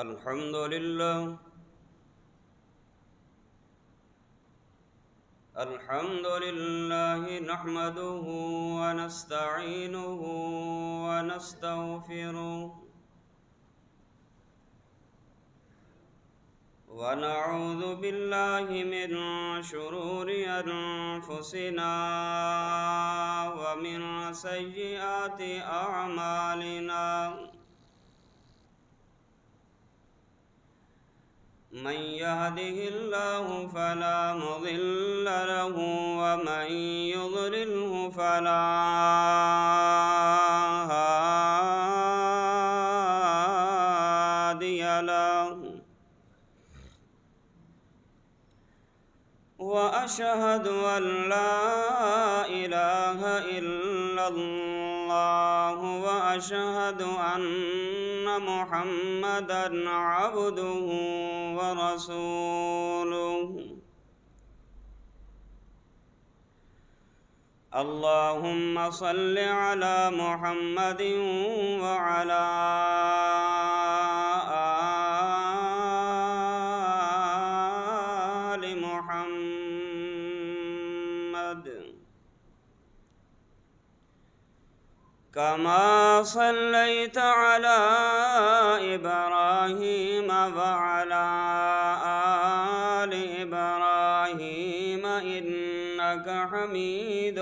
الحمد لله. الحمد لله نحمده ونستعينه ونستغفره ونعوذ بالله من شرور أنفسنا ومن سيئات أعمالنا. من يهده الله فلا مضل له ومن يضلله فلا هادي له. وأشهد أن لا إله إلا الله وأشهد أن محمدًا عبده ورسوله. اللهم صل على محمد وعلى آل محمد كما صليت على إبراهيم وعلى آل إبراهيم إنك حميد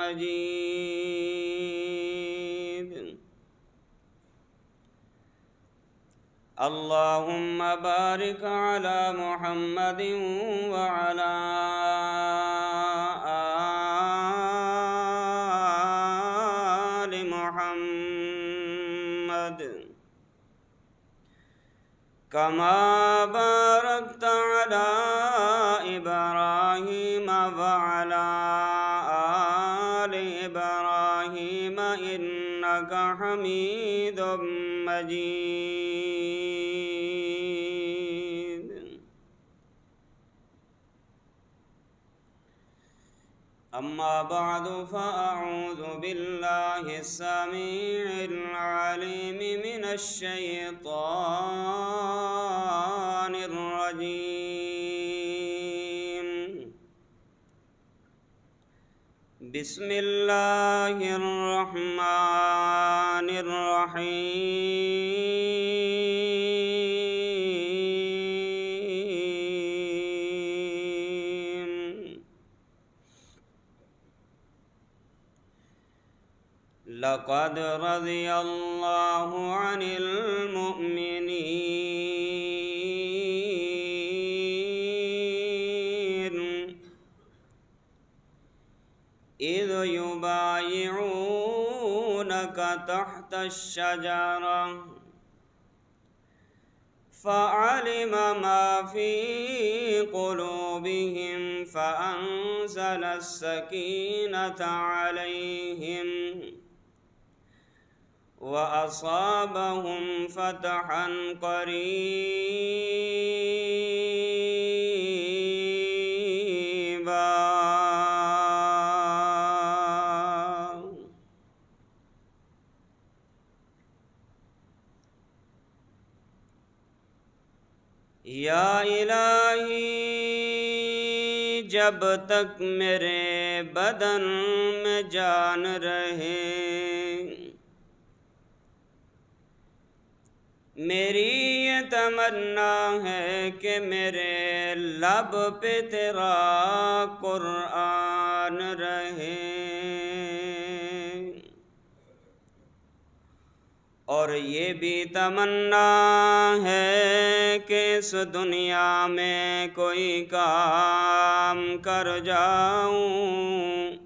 مجيد. اللهم بارك على محمد وعلى آل محمد كما باركت على إبراهيم وعلى آل إبراهيم إنك حميد مجيد. أما بعد فأعوذ بالله السميع العليم من الشيطان الرجيم. بسم الله الرحمن الرحيم. لقد رضي الله عن المؤمنين إذ يبايعونك تحت الشجرة فعلم ما في قلوبهم فأنزل السكينة عليهم وأصابهم فتحا قريبا. یا الہی جب تک میرے بدن میں جان رہے میری یہ تمنا ہے کہ میرے لب پہ تیرا قرآن رہے اور یہ بھی تمنا ہے کہ اس دنیا میں کوئی کام کر جاؤں.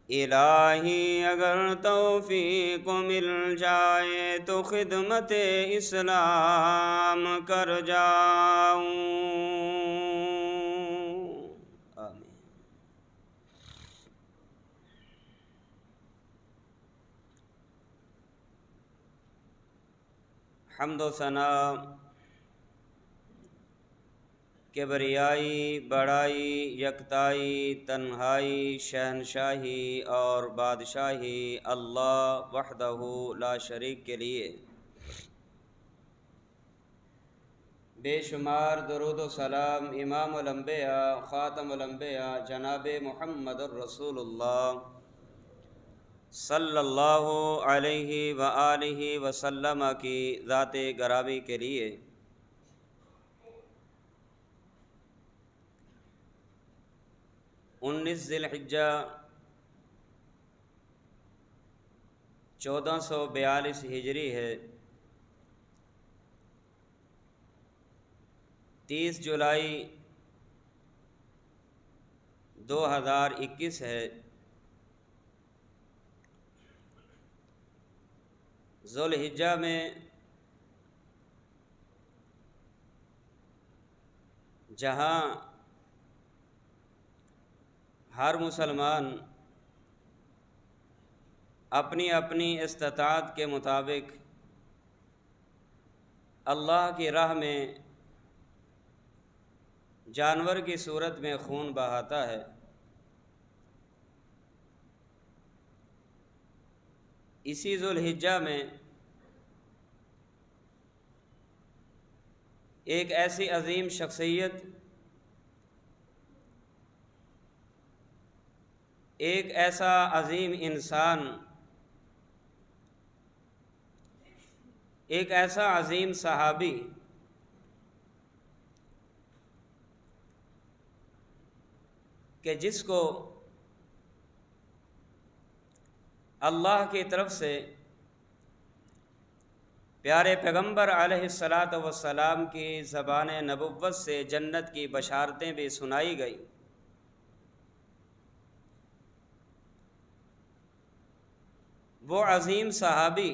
الہی اگر توفیق مل جائے تو خدمت اسلام کر جاؤں. آمین. حمد و ثنا کبریائی بڑائی یکتائی تنہائی شہنشاہی اور بادشاہی اللہ وحدہ لا شریک کے لیے. بے شمار درود و سلام امام الانبیاء خاتم الانبیاء جناب محمد الرسول اللہ صلی اللہ علیہ وآلہ وسلم کی ذات گرامی کے لیے 19 ذی الحجہ 1442 ہجری ہے، 30 جولائی 2021 ہے۔ ذو الحجہ میں جہاں ہر مسلمان اپنی اپنی استطاعت کے مطابق اللہ کی راہ میں جانور کی صورت میں خون بہاتا ہے، اسی ذو الحجہ میں ایک ایسی عظیم شخصیت، ایک ایسا عظیم انسان، ایک ایسا عظیم صحابی کہ جس کو اللہ کی طرف سے پیارے پیغمبر علیہ الصلاۃ والسلام کی زبان نبوت سے جنت کی بشارتیں بھی سنائی گئی، وہ عظیم صحابی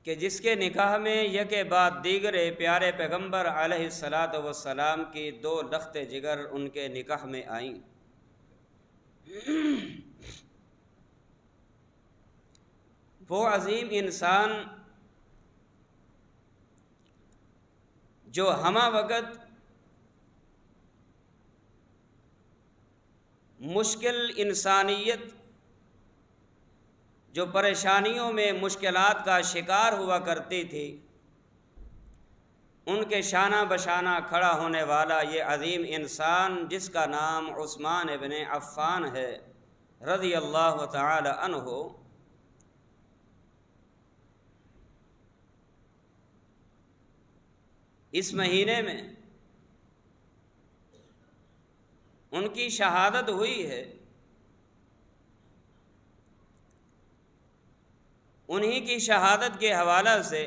کہ جس کے نکاح میں یکے بعد دیگرے پیارے پیغمبر علیہ الصلاۃ والسلام کی 2 لخت جگر ان کے نکاح میں آئیں۔ وہ عظیم انسان جو ہمہ وقت مشکل انسانیت، جو پریشانیوں میں مشکلات کا شکار ہوا کرتی تھی، ان کے شانہ بشانہ کھڑا ہونے والا یہ عظیم انسان جس کا نام عثمان ابن عفان ہے رضی اللہ تعالی عنہ، اس مہینے میں ان کی شہادت ہوئی ہے۔ انہی کی شہادت کے حوالہ سے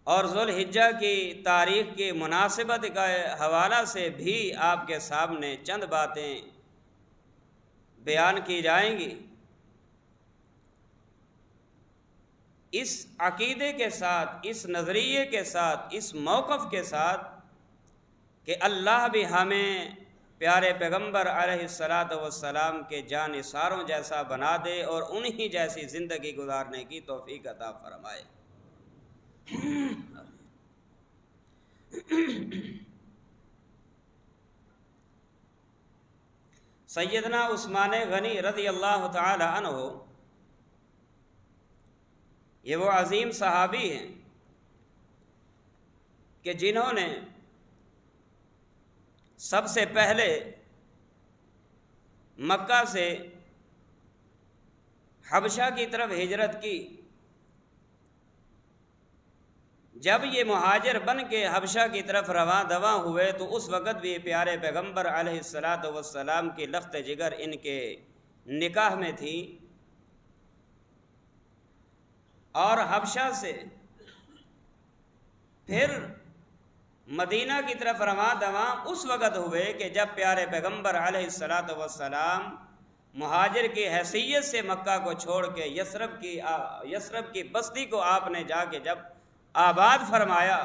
اور ذو الحجہ کی تاریخ کی مناسبت کے حوالہ سے بھی آپ کے سامنے چند باتیں بیان کی جائیں گی، اس عقیدے کے ساتھ، اس نظریے کے ساتھ، اس موقف کے ساتھ کہ اللہ بھی ہمیں پیارے پیغمبر علیہ الصلاۃ والسلام کے جانثاروں جیسا بنا دے اور انہی جیسی زندگی گزارنے کی توفیق عطا فرمائے۔ سیدنا عثمان غنی رضی اللہ تعالی عنہ یہ وہ عظیم صحابی ہیں کہ جنہوں نے سب سے پہلے مکہ سے حبشہ کی طرف ہجرت کی۔ جب یہ مہاجر بن کے حبشہ کی طرف رواں دواں ہوئے تو اس وقت بھی پیارے پیغمبر علیہ الصلاۃ والسلام کی لخت جگر ان کے نکاح میں تھی، اور حبشہ سے پھر مدینہ کی طرف رواں دواں اس وقت ہوئے کہ جب پیارے پیغمبر علیہ الصلاۃ والسلام مہاجر کی حیثیت سے مکہ کو چھوڑ کے یثرب کی بستی کو آپ نے جا کے جب آباد فرمایا،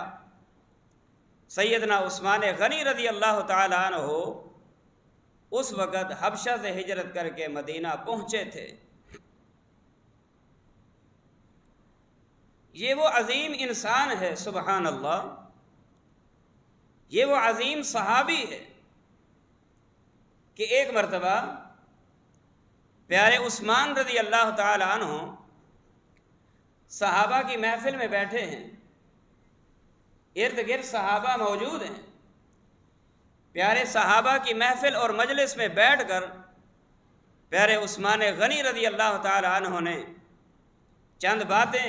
سیدنا عثمان غنی رضی اللہ تعالی عنہ اس وقت حبشہ سے ہجرت کر کے مدینہ پہنچے تھے۔ یہ وہ عظیم انسان ہے، سبحان اللہ، یہ وہ عظیم صحابی ہے کہ ایک مرتبہ پیارے عثمان رضی اللہ تعالی عنہ صحابہ کی محفل میں بیٹھے ہیں، ارد گرد صحابہ موجود ہیں، پیارے صحابہ کی محفل اور مجلس میں بیٹھ کر پیارے عثمان غنی رضی اللہ تعالی عنہ نے چند باتیں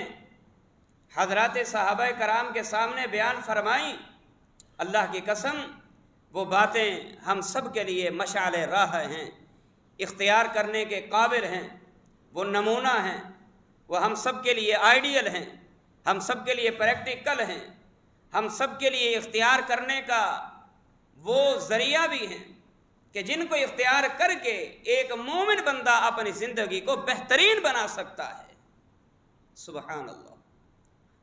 حضرات صحابہ کرام کے سامنے بیان فرمائیں۔ اللہ کی قسم وہ باتیں ہم سب کے لیے مشعل راہ ہیں، اختیار کرنے کے قابل ہیں، وہ نمونہ ہیں، وہ ہم سب کے لیے آئیڈیل ہیں، ہم سب کے لیے پریکٹیکل ہیں، ہم سب کے لیے اختیار کرنے کا وہ ذریعہ بھی ہیں کہ جن کو اختیار کر کے ایک مومن بندہ اپنی زندگی کو بہترین بنا سکتا ہے۔ سبحان اللہ۔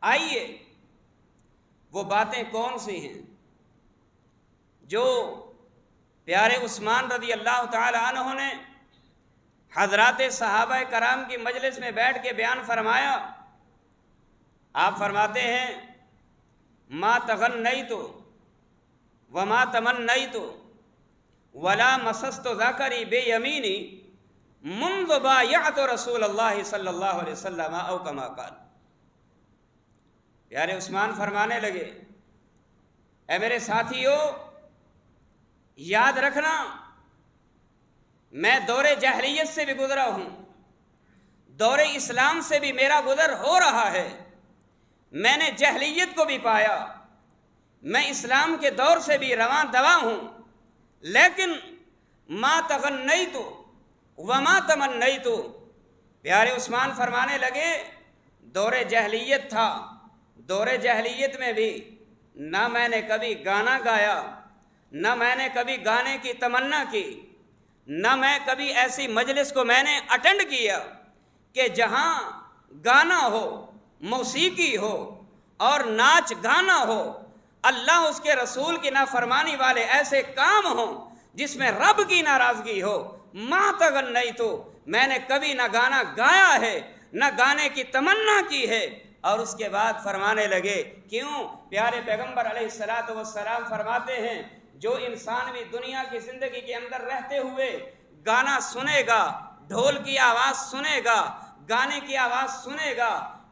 آئیے وہ باتیں کون سی ہیں جو پیارے عثمان رضی اللہ تعالی عنہ نے حضرات صحابہ کرام کی مجلس میں بیٹھ کے بیان فرمایا۔ آپ فرماتے ہیں ما تغنیت وما تمنیت ولا مسست ذکری بیمینی منذ بایعت رسول اللہ صلی اللہ علیہ وسلم او کما قال۔ پیارے عثمان فرمانے لگے، اے میرے ساتھیو، یاد رکھنا میں دور جاہلیت سے بھی گزرا ہوں، دور اسلام سے بھی میرا گزر ہو رہا ہے، میں نے جاہلیت کو بھی پایا، میں اسلام کے دور سے بھی رواں دواں ہوں، لیکن ما تغنیت وما تمنیت۔ پیارے عثمان فرمانے لگے دور جاہلیت تھا، دور جاہلیت میں بھی نہ میں نے کبھی گانا گایا، نہ میں نے کبھی گانے کی تمنا کی، نہ میں کبھی ایسی مجلس کو میں نے اٹینڈ کیا کہ جہاں گانا ہو، موسیقی ہو اور ناچ گانا ہو، اللہ اس کے رسول کی نافرمانی والے ایسے کام ہوں جس میں رب کی ناراضگی ہو۔ ما تغنیت، میں نے کبھی نہ گانا گایا ہے نہ گانے کی تمنا کی ہے۔ اور اس کے بعد فرمانے لگے، کیوں؟ پیارے پیغمبر علیہ الصلوۃ والسلام فرماتے ہیں جو انسان بھی دنیا کی زندگی کے اندر رہتے ہوئے گانا سنے گا، ڈھول کی آواز سنے گا، گانے کی آواز سنے گا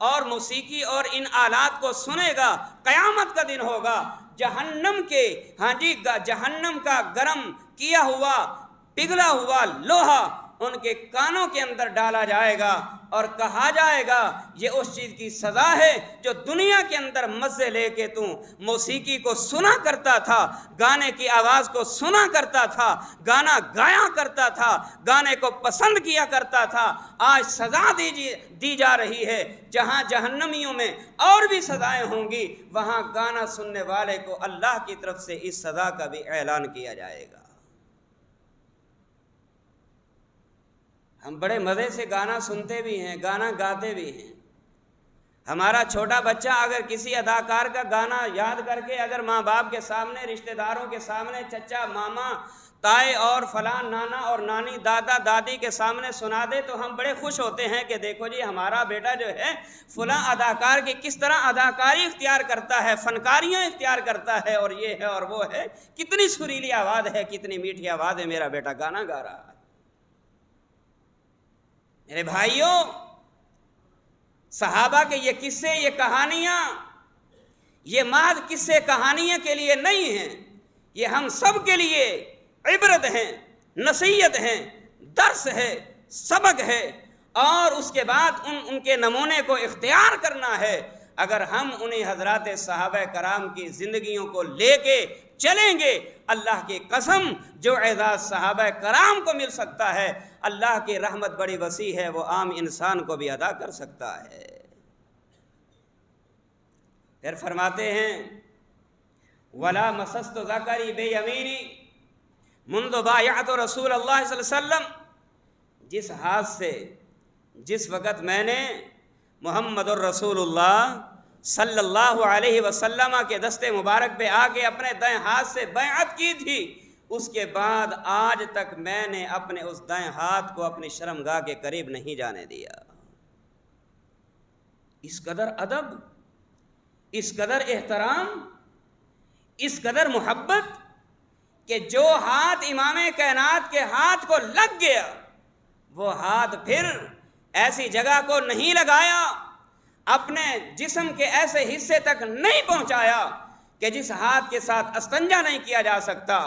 اور موسیقی اور ان آلات کو سنے گا، قیامت کا دن ہوگا، جہنم کے جہنم کا گرم کیا ہوا پگھلا ہوا لوہا ان کے کانوں کے اندر ڈالا جائے گا اور کہا جائے گا یہ اس چیز کی سزا ہے جو دنیا کے اندر مزے لے کے تو موسیقی کو سنا کرتا تھا، گانے کی آواز کو سنا کرتا تھا، گانا گایا کرتا تھا، گانے کو پسند کیا کرتا تھا، آج سزا دی جا رہی ہے۔ جہاں جہنمیوں میں اور بھی سزائیں ہوں گی، وہاں گانا سننے والے کو اللہ کی طرف سے اس سزا کا بھی اعلان کیا جائے گا۔ ہم بڑے مزے سے گانا سنتے بھی ہیں، گانا گاتے بھی ہیں۔ ہمارا چھوٹا بچہ اگر کسی اداکار کا گانا یاد کر کے اگر ماں باپ کے سامنے، رشتہ داروں کے سامنے، چچا ماما تائے اور فلاں نانا اور نانی دادا دادی کے سامنے سنا دے تو ہم بڑے خوش ہوتے ہیں کہ دیکھو جی ہمارا بیٹا جو ہے فلاں اداکار کی کس طرح اداکاری اختیار کرتا ہے، فنکاریاں اختیار کرتا ہے، اور یہ ہے اور وہ ہے، کتنی سریلی آواز ہے، کتنی میٹھی آواز ہے، میرا بیٹا گانا گا رہا ہے۔ میرے بھائیوں، صحابہ کے یہ قصے، یہ کہانیاں، یہ محض قصے کہانیاں کے لیے نہیں ہیں، یہ ہم سب کے لیے عبرت ہیں، نصیحت ہیں، درس ہے، سبق ہے، اور اس کے بعد ان کے نمونے کو اختیار کرنا ہے۔ اگر ہم انہیں حضرات صحابہ کرام کی زندگیوں کو لے کے چلیں گے، اللہ کی قسم جو اعزاز صحابہ کرام کو مل سکتا ہے، اللہ کی رحمت بڑی وسیع ہے، وہ عام انسان کو بھی ادا کر سکتا ہے۔ پھر فرماتے ہیں وَلَا مَسَسْتُ ذَكَرِي بِيَمِينِي مُنْذُ بَایَعْتُ رسول اللہ صلی اللہ علیہ وسلم، جس ہاتھ سے جس وقت میں نے محمد الرسول اللہ صلی اللہ علیہ وسلم کے دستے مبارک پہ آ کے اپنے دائیں ہاتھ سے بیعت کی تھی، اس کے بعد آج تک میں نے اپنے اس دائیں ہاتھ کو اپنی شرمگاہ کے قریب نہیں جانے دیا۔ اس قدر ادب، اس قدر احترام، اس قدر محبت کہ جو ہاتھ امام کائنات کے ہاتھ کو لگ گیا وہ ہاتھ پھر ایسی جگہ کو نہیں لگایا۔ اپنے جسم کے ایسے حصے تک نہیں پہنچایا کہ جس ہاتھ کے ساتھ استنجا نہیں کیا جا سکتا،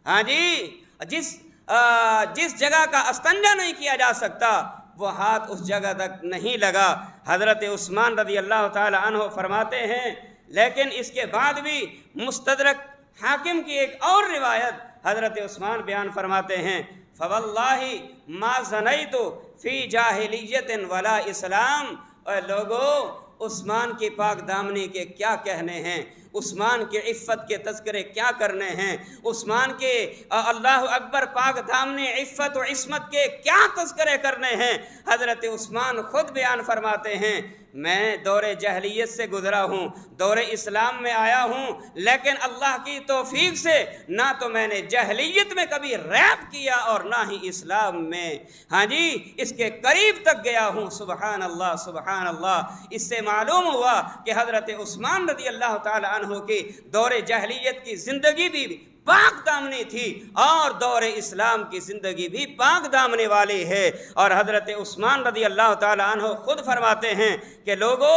ہاں جی، جس جگہ کا استنجا نہیں کیا جا سکتا وہ ہاتھ اس جگہ تک نہیں لگا۔ حضرت عثمان رضی اللہ تعالی عنہ فرماتے ہیں، لیکن اس کے بعد بھی مستدرک حاکم کی ایک اور روایت حضرت عثمان بیان فرماتے ہیں، فواللہ ما زنیت فی جاہلیت ولا اسلام۔ اے لوگو، عثمان کی پاک دامنی کے کیا کہنے ہیں، عثمان کے عفت کے تذکرے کیا کرنے ہیں، عثمان کے اللہ اکبر پاک دامنی عفت و عصمت کے کیا تذکرے کرنے ہیں۔ حضرت عثمان خود بیان فرماتے ہیں، میں دور جاہلیت سے گزرا ہوں، دور اسلام میں آیا ہوں، لیکن اللہ کی توفیق سے نہ تو میں نے جاہلیت میں کبھی ریپ کیا اور نہ ہی اسلام میں، ہاں جی، اس کے قریب تک گیا ہوں۔ سبحان اللہ، سبحان اللہ۔ اس سے معلوم ہوا کہ حضرت عثمان رضی اللہ تعالی عنہ کی دور جاہلیت کی زندگی بھی پاک دامنی تھی اور دور اسلام کی زندگی بھی پاک دامنی والی ہے۔ اور حضرت عثمان رضی اللہ تعالی عنہ خود فرماتے ہیں کہ لوگو،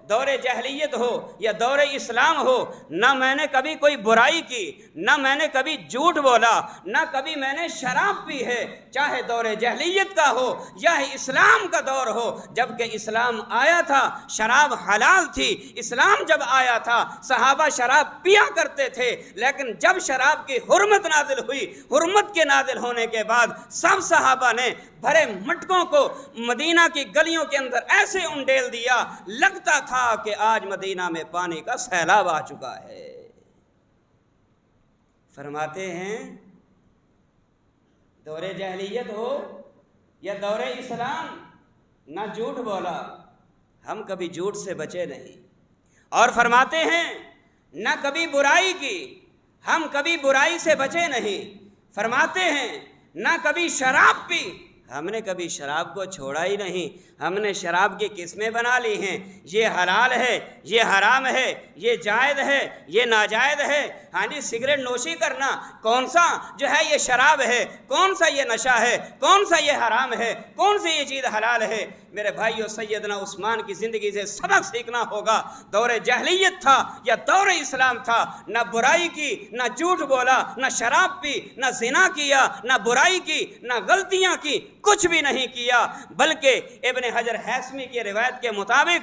دور جاہلیت ہو یا دور اسلام ہو، نہ میں نے کبھی کوئی برائی کی، نہ میں نے کبھی جھوٹ بولا، نہ کبھی میں نے شراب پی ہے، چاہے دور جاہلیت کا ہو یا اسلام کا دور ہو۔ جبکہ اسلام آیا تھا شراب حلال تھی، اسلام جب آیا تھا صحابہ شراب پیا کرتے تھے، لیکن جب شراب کی حرمت نازل ہوئی، حرمت کے نازل ہونے کے بعد سب صحابہ نے بھرے مٹکوں کو مدینہ کی گلیوں کے اندر ایسے انڈیل دیا، لگتا تھا کہ آج مدینہ میں پانی کا سیلاب آ چکا ہے۔ فرماتے ہیں دور جاہلیت ہو یا دور اسلام، نہ جھوٹ بولا، ہم کبھی جھوٹ سے بچے نہیں۔ اور فرماتے ہیں نہ کبھی برائی کی، ہم کبھی برائی سے بچے نہیں۔ فرماتے ہیں نہ کبھی شراب پی، ہم نے کبھی شراب کو چھوڑا ہی نہیں۔ ہم نے شراب کی قسمیں بنا لی ہیں، یہ حلال ہے، یہ حرام ہے، یہ جائز ہے، یہ ناجائز ہے۔ ہاں جی، سگریٹ نوشی کرنا کون سا جو ہے یہ شراب ہے، کون سا یہ نشہ ہے، کون سا یہ حرام ہے، کون سی یہ چیز حلال ہے۔ میرے بھائیو، سیدنا عثمان کی زندگی سے سبق سیکھنا ہوگا۔ دور جاہلیت تھا یا دور اسلام تھا، نہ برائی کی، نہ جھوٹ بولا، نہ شراب پی، نہ زنا کیا، نہ برائی کی، نہ غلطیاں کی، کچھ بھی نہیں کیا۔ بلکہ ابن حجر ہیثمی کی روایت کے مطابق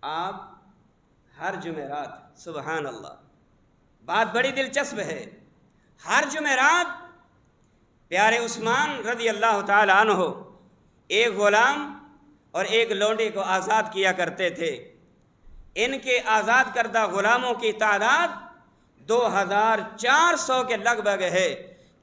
آپ ہر جمعرات، سبحان اللہ، بات بڑی دلچسپ ہے، ہر جمعرات پیارے عثمان رضی اللہ تعالی عنہ ایک غلام اور ایک لونڈی کو آزاد کیا کرتے تھے۔ ان کے آزاد کردہ غلاموں کی تعداد 2400 کے لگ بھگ ہے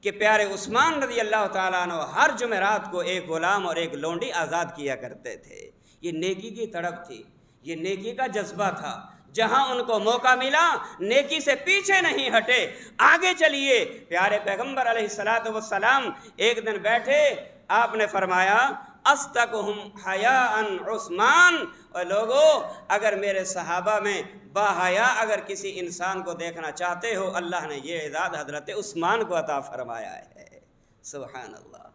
کہ پیارے عثمان رضی اللہ تعالیٰ عنہ ہر جمعرات کو ایک غلام اور ایک لونڈی آزاد کیا کرتے تھے۔ یہ نیکی کی تڑپ تھی، یہ نیکی کا جذبہ تھا۔ جہاں ان کو موقع ملا نیکی سے پیچھے نہیں ہٹے، آگے چلیے۔ پیارے پیغمبر علیہ السلام ایک دن بیٹھے، آپ نے فرمایا استقہم حیاء عثمان۔ اور لوگو، اگر میرے صحابہ میں با حیا اگر کسی انسان کو دیکھنا چاہتے ہو، اللہ نے یہ اعزاز حضرت عثمان کو عطا فرمایا ہے۔ سبحان اللہ۔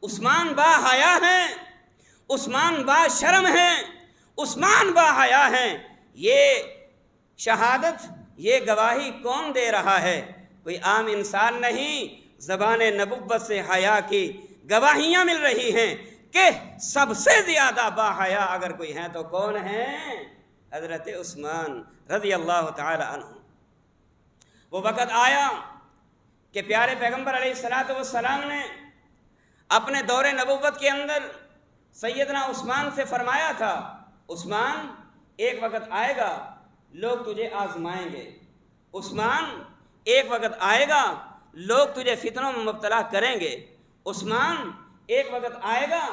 عثمان با حیا ہیں، عثمان با شرم ہیں، عثمان با حیا ہیں۔ یہ شہادت، یہ گواہی کون دے رہا ہے؟ کوئی عام انسان نہیں۔ زبان نبوت سے حیا کی گواہیاں مل رہی ہیں کہ سب سے زیادہ با حیا اگر کوئی ہیں تو کون ہیں؟ حضرت عثمان رضی اللہ تعالی عنہ۔ وہ وقت آیا کہ پیارے پیغمبر علیہ السلام نے اپنے دور نبوت کے اندر سیدنا عثمان سے فرمایا تھا، عثمان ایک وقت آئے گا لوگ تجھے آزمائیں گے، عثمان ایک وقت آئے گا لوگ تجھے فتنوں میں مبتلا کریں گے، عثمان ایک وقت آئے گا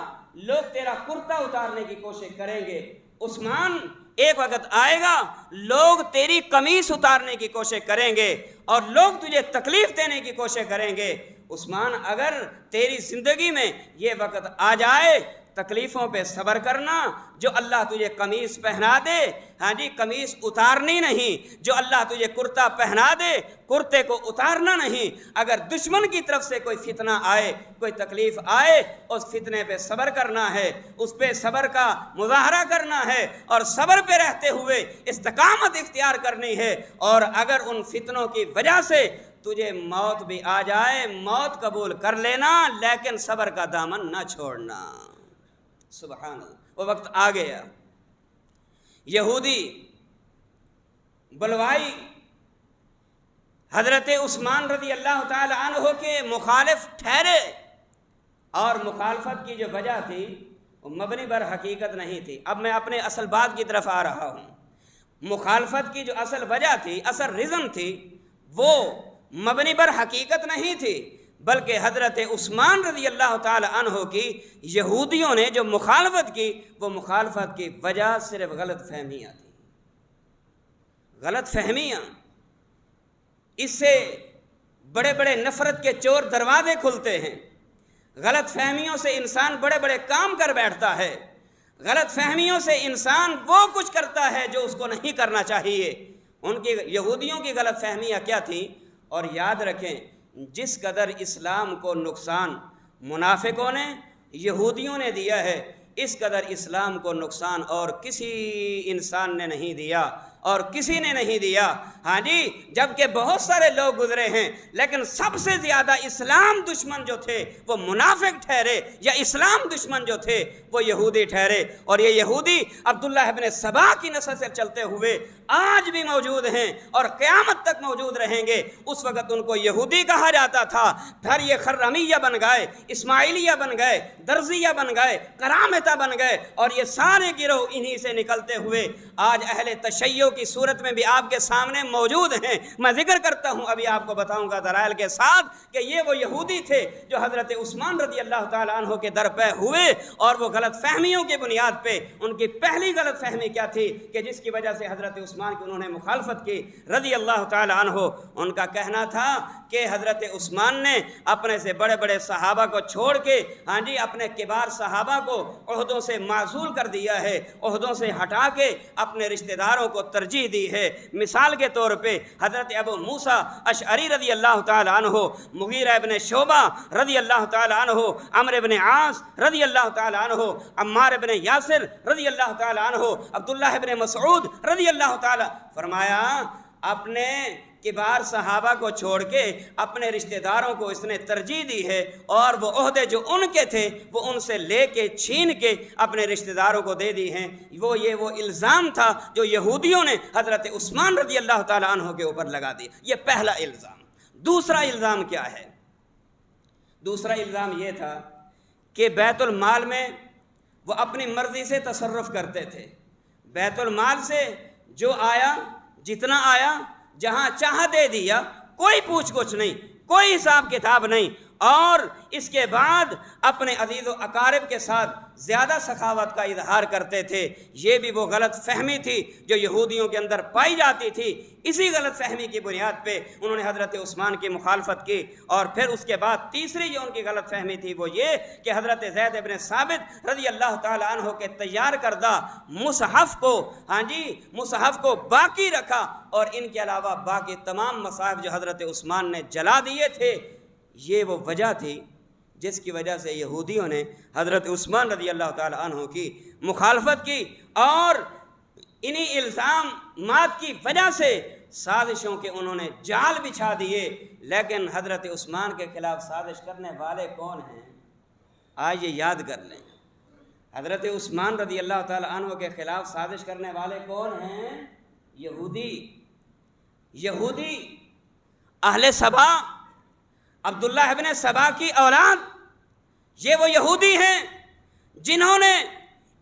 لوگ تیرا کرتا اتارنے کی کوشش کریں گے، عثمان ایک وقت آئے گا لوگ تیری قمیص اتارنے کی کوشش کریں گے اور لوگ تجھے تکلیف دینے کی کوشش کریں گے۔ عثمان، اگر تیری زندگی میں یہ وقت آ جائے، تکلیفوں پہ صبر کرنا، جو اللہ تجھے قمیص پہنا دے ہاں جی قمیص اتارنی نہیں، جو اللہ تجھے کرتا پہنا دے کرتے کو اتارنا نہیں۔ اگر دشمن کی طرف سے کوئی فتنہ آئے، کوئی تکلیف آئے، اس فتنے پہ صبر کرنا ہے، اس پہ صبر کا مظاہرہ کرنا ہے اور صبر پہ رہتے ہوئے استقامت اختیار کرنی ہے۔ اور اگر ان فتنوں کی وجہ سے تجھے موت بھی آ جائے، موت قبول کر لینا، لیکن صبر کا دامن نہ چھوڑنا۔ سبحان اللہ۔ وہ وقت آ گیا، یہودی بلوائی حضرت عثمان رضی اللہ تعالی عنہ کے مخالف ٹھہرے، اور مخالفت کی جو وجہ تھی وہ مبنی بر حقیقت نہیں تھی۔ اب میں اپنے اصل بات کی طرف آ رہا ہوں۔ مخالفت کی جو اصل وجہ تھی، اصل ریزن تھی، وہ مبنی بر حقیقت نہیں تھی، بلکہ حضرت عثمان رضی اللہ تعالی عنہ کی یہودیوں نے جو مخالفت کی، وہ مخالفت کی وجہ صرف غلط فہمیاں تھیں۔ غلط فہمیاں، اس سے بڑے بڑے نفرت کے چور دروازے کھلتے ہیں۔ غلط فہمیوں سے انسان بڑے بڑے کام کر بیٹھتا ہے، غلط فہمیوں سے انسان وہ کچھ کرتا ہے جو اس کو نہیں کرنا چاہیے۔ ان کی یہودیوں کی غلط فہمیاں کیا تھیں؟ اور یاد رکھیں، جس قدر اسلام کو نقصان منافقوں نے، یہودیوں نے دیا ہے، اس قدر اسلام کو نقصان اور کسی انسان نے نہیں دیا، اور کسی نے نہیں دیا۔ ہاں جی، جبکہ بہت سارے لوگ گزرے ہیں، لیکن سب سے زیادہ اسلام دشمن جو تھے وہ منافق ٹھہرے، یا اسلام دشمن جو تھے وہ یہودی ٹھہرے۔ اور یہ یہودی عبداللہ ابن سبا کی نسل سے چلتے ہوئے آج بھی موجود ہیں اور قیامت تک موجود رہیں گے۔ اس وقت ان کو یہودی کہا جاتا تھا، پھر یہ خرامیہ بن گئے، اسماعیلیہ بن گئے، درزیہ بن گئے، کرامتہ بن گئے، اور یہ سارے گروہ انہی سے نکلتے ہوئے آج اہل تشیع کی صورت میں بھی آپ کے سامنے موجود ہیں۔ میں ذکر کرتا ہوں، ابھی آپ کو بتاؤں گا دلائل کے ساتھ، کہ یہ وہ یہودی تھے جو حضرت عثمان رضی اللہ تعالیٰ عنہ کے در پہ ہوئے، اور وہ غلط فہمیوں کی بنیاد پہ، ان کی پہلی غلط فہمی کیا تھی کہ جس کی وجہ سے حضرت عثمان کی انہوں نے مخالفت کی رضی اللہ تعالیٰ عنہ، ان کا کہنا تھا کہ حضرت عثمان نے اپنے سے بڑے بڑے صحابہ کو چھوڑ کے، ہاں جی، اپنے کبار صحابہ کو عہدوں سے معزول کر دیا ہے، عہدوں سے ہٹا کے اپنے رشتہ داروں کو ترجیح دی ہے۔ مثال کے طور پہ حضرت ابو موسیٰ اشعری رضی اللہ تعالی عنہ، مغیرہ ابن شعبہ رضی اللہ تعالی عنہ، عمرو ابن عاص رضی اللہ تعالی عنہ، عمار ابن یاسر رضی اللہ تعالی عنہ، عبداللہ ابن مسعود رضی اللہ تعالی، فرمایا اپنے کبار صحابہ کو چھوڑ کے اپنے رشتہ داروں کو اس نے ترجیح دی ہے، اور وہ عہدے جو ان کے تھے وہ ان سے لے کے چھین کے اپنے رشتہ داروں کو دے دی ہیں۔ وہ الزام تھا جو یہودیوں نے حضرت عثمان رضی اللہ تعالی عنہ کے اوپر لگا دی۔ یہ پہلا الزام۔ دوسرا الزام کیا ہے؟ دوسرا الزام یہ تھا کہ بیت المال میں وہ اپنی مرضی سے تصرف کرتے تھے۔ بیت المال سے جو آیا، جتنا آیا، جہاں چاہ دے دیا، کوئی پوچھ گچھ نہیں، کوئی حساب کتاب نہیں، اور اس کے بعد اپنے عزیز و اقارب کے ساتھ زیادہ سخاوت کا اظہار کرتے تھے۔ یہ بھی وہ غلط فہمی تھی جو یہودیوں کے اندر پائی جاتی تھی۔ اسی غلط فہمی کی بنیاد پہ انہوں نے حضرت عثمان کی مخالفت کی۔ اور پھر اس کے بعد تیسری جو ان کی غلط فہمی تھی وہ یہ کہ حضرت زید بن ثابت رضی اللہ تعالی عنہ کے تیار کردہ مصحف کو، ہاں جی، مصحف کو باقی رکھا، اور ان کے علاوہ باقی تمام مصاحف جو حضرت عثمان نے جلا دیے تھے۔ یہ وہ وجہ تھی جس کی وجہ سے یہودیوں نے حضرت عثمان رضی اللہ تعالی عنہ کی مخالفت کی، اور انہی الزامات کی وجہ سے سازشوں کے انہوں نے جال بچھا دیے۔ لیکن حضرت عثمان کے خلاف سازش کرنے والے کون ہیں؟ آج یہ یاد کر لیں، حضرت عثمان رضی اللہ تعالی عنہ کے خلاف سازش کرنے والے کون ہیں؟ یہودی اہل سبا، عبداللہ ابن سبا کی اولاد، یہ وہ یہودی ہیں جنہوں نے